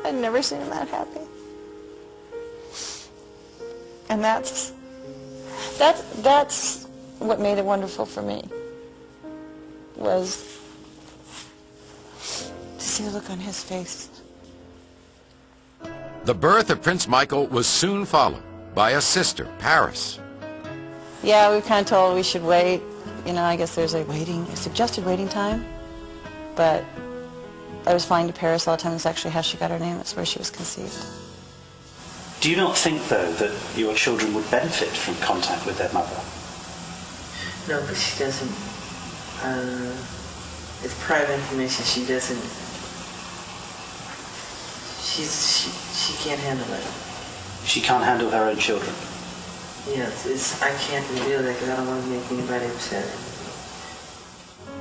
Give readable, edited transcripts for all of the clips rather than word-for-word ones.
I'd never seen him that happy. And that's what made it wonderful for me, was to see the look on his face. The birth of Prince Michael was soon followed by a sister, Paris. Yeah, we were kind of told we should wait. You know, I guess there's a suggested waiting time. But I was flying to Paris all the time. It's actually how she got her name. It's where she was conceived. Do you not think, though, that your children would benefit from contact with their mother? No, but she doesn't. It's private information. She doesn't. She can't handle it. She can't handle her own children? Yes, I can't reveal that because I don't want to make anybody upset.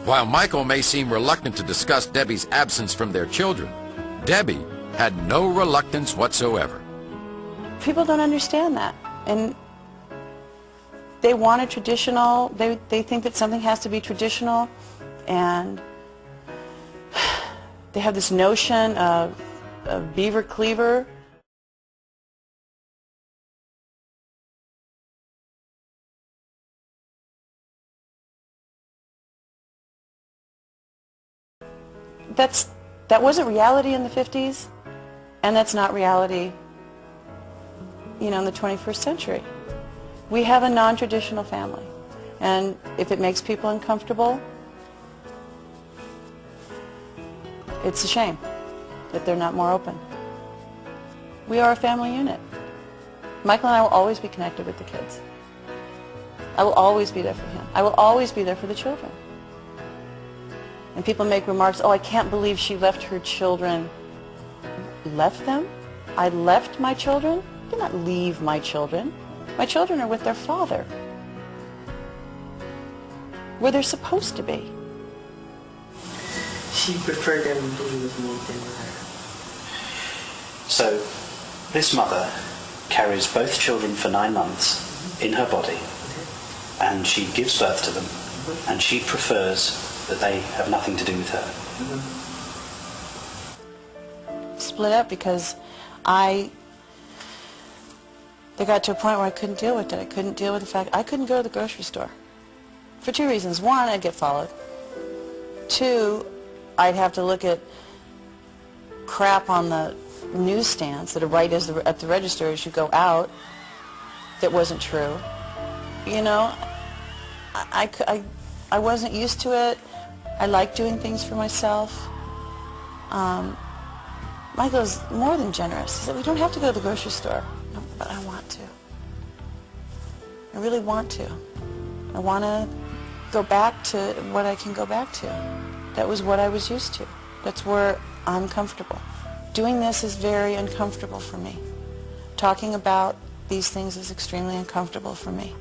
While Michael may seem reluctant to discuss Debbie's absence from their children, Debbie had no reluctance whatsoever. People don't understand that, and they want a traditional, they think that something has to be traditional, and they have this notion of beaver cleaver. That wasn't reality in the 50s, and that's not reality, you know, in the 21st century. We have a non-traditional family, and if it makes people uncomfortable, it's a shame that they're not more open. We are a family unit. Michael and I will always be connected with the kids. I will always be there for him. I will always be there for the children. And people make remarks, oh, I can't believe she left her children. Left them? I left my children? I did not leave my children. My children are with their father, where they're supposed to be. She preferred them to be with me than with her. So, this mother carries both children for 9 months in her body, and she gives birth to them, and she prefers that they have nothing to do with her. Split up because they got to a point where I couldn't deal with it. I couldn't deal with the fact I couldn't go to the grocery store. For 2 reasons. 1, I'd get followed. 2, I'd have to look at crap on the newsstands that are right at the register as you go out that wasn't true. You know, I wasn't used to it. I like doing things for myself. Michael is more than generous. He said, we don't have to go to the grocery store. No, but I want to. I really want to. I want to go back to what I can go back to. That was what I was used to. That's where I'm comfortable. Doing this is very uncomfortable for me. Talking about these things is extremely uncomfortable for me.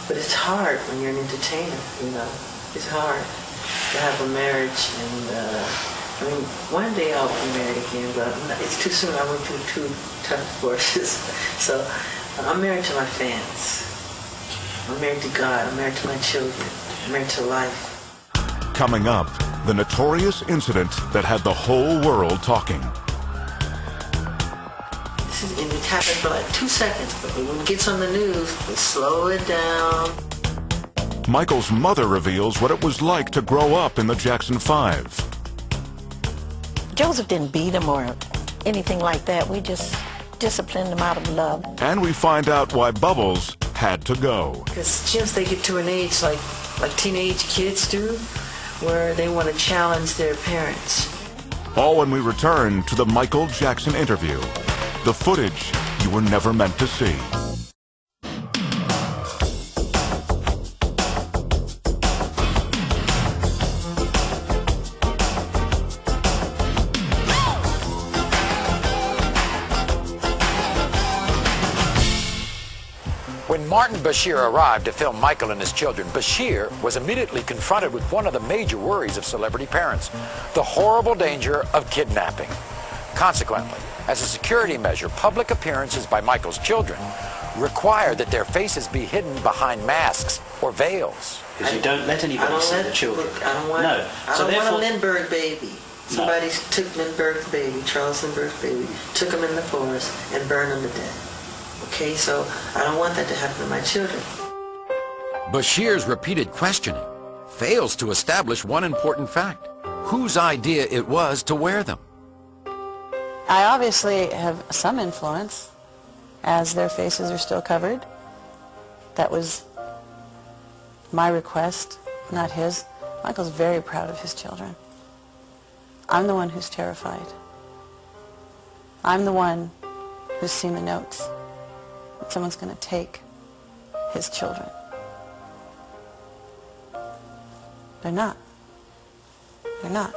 But it's hard when you're an entertainer, you know. It's hard to have a marriage, and I mean, one day I'll be married again, but it's too soon. I went through 2 tough divorces. So I'm married to my fans. I'm married to God. I'm married to my children. I'm married to life. Coming up, the notorious incident that had the whole world talking. And it happened for like 2 seconds, but when it gets on the news, we slow it down. Michael's mother reveals what it was like to grow up in the Jackson 5. Joseph didn't beat him or anything like that. We just disciplined him out of love. And we find out why Bubbles had to go. Because since they get to an age like teenage kids do, where they want to challenge their parents. All when we return to the Michael Jackson interview. The footage you were never meant to see. When Martin Bashir arrived to film Michael and his children, Bashir was immediately confronted with one of the major worries of celebrity parents, the horrible danger of kidnapping. Consequently, as a security measure, public appearances by Michael's children require that their faces be hidden behind masks or veils. Because you don't let anybody see the children. Look, I don't want a Lindbergh baby. Somebody took Lindbergh's baby, Charles Lindbergh's baby, took him in the forest and burned him to death. Okay, so I don't want that to happen to my children. Bashir's repeated questioning fails to establish one important fact: whose idea it was to wear them. I obviously have some influence, as their faces are still covered. That was my request, not his. Michael's very proud of his children. I'm the one who's terrified. I'm the one who's seen the notes that someone's going to take his children. They're not. They're not.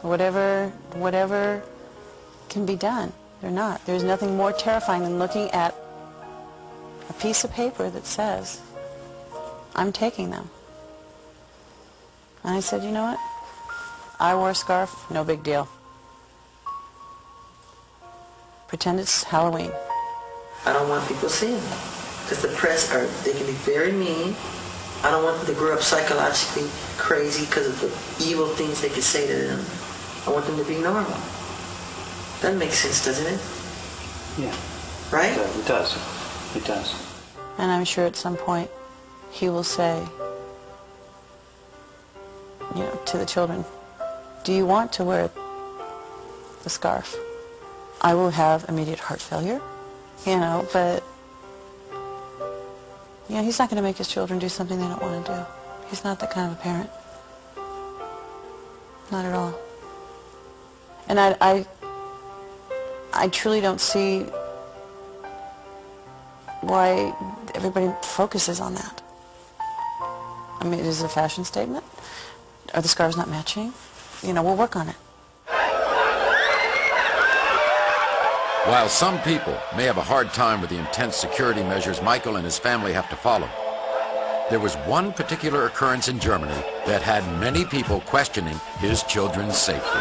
Whatever can be done, they're not. There's nothing more terrifying than looking at a piece of paper that says, I'm taking them. And I said, you know what? I wore a scarf, no big deal. Pretend it's Halloween. I don't want people seeing them. Because the press, they can be very mean. I don't want them to grow up psychologically crazy because of the evil things they could say to them. I want them to be normal. That makes sense, doesn't it? Yeah. Right? It does. It does. And I'm sure at some point he will say, you know, to the children, do you want to wear the scarf? I will have immediate heart failure, you know, but, you know, he's not going to make his children do something they don't want to do. He's not that kind of a parent. Not at all. And I truly don't see why everybody focuses on that. I mean, is it a fashion statement? Are the scarves not matching? You know, we'll work on it. While some people may have a hard time with the intense security measures Michael and his family have to follow, there was one particular occurrence in Germany that had many people questioning his children's safety.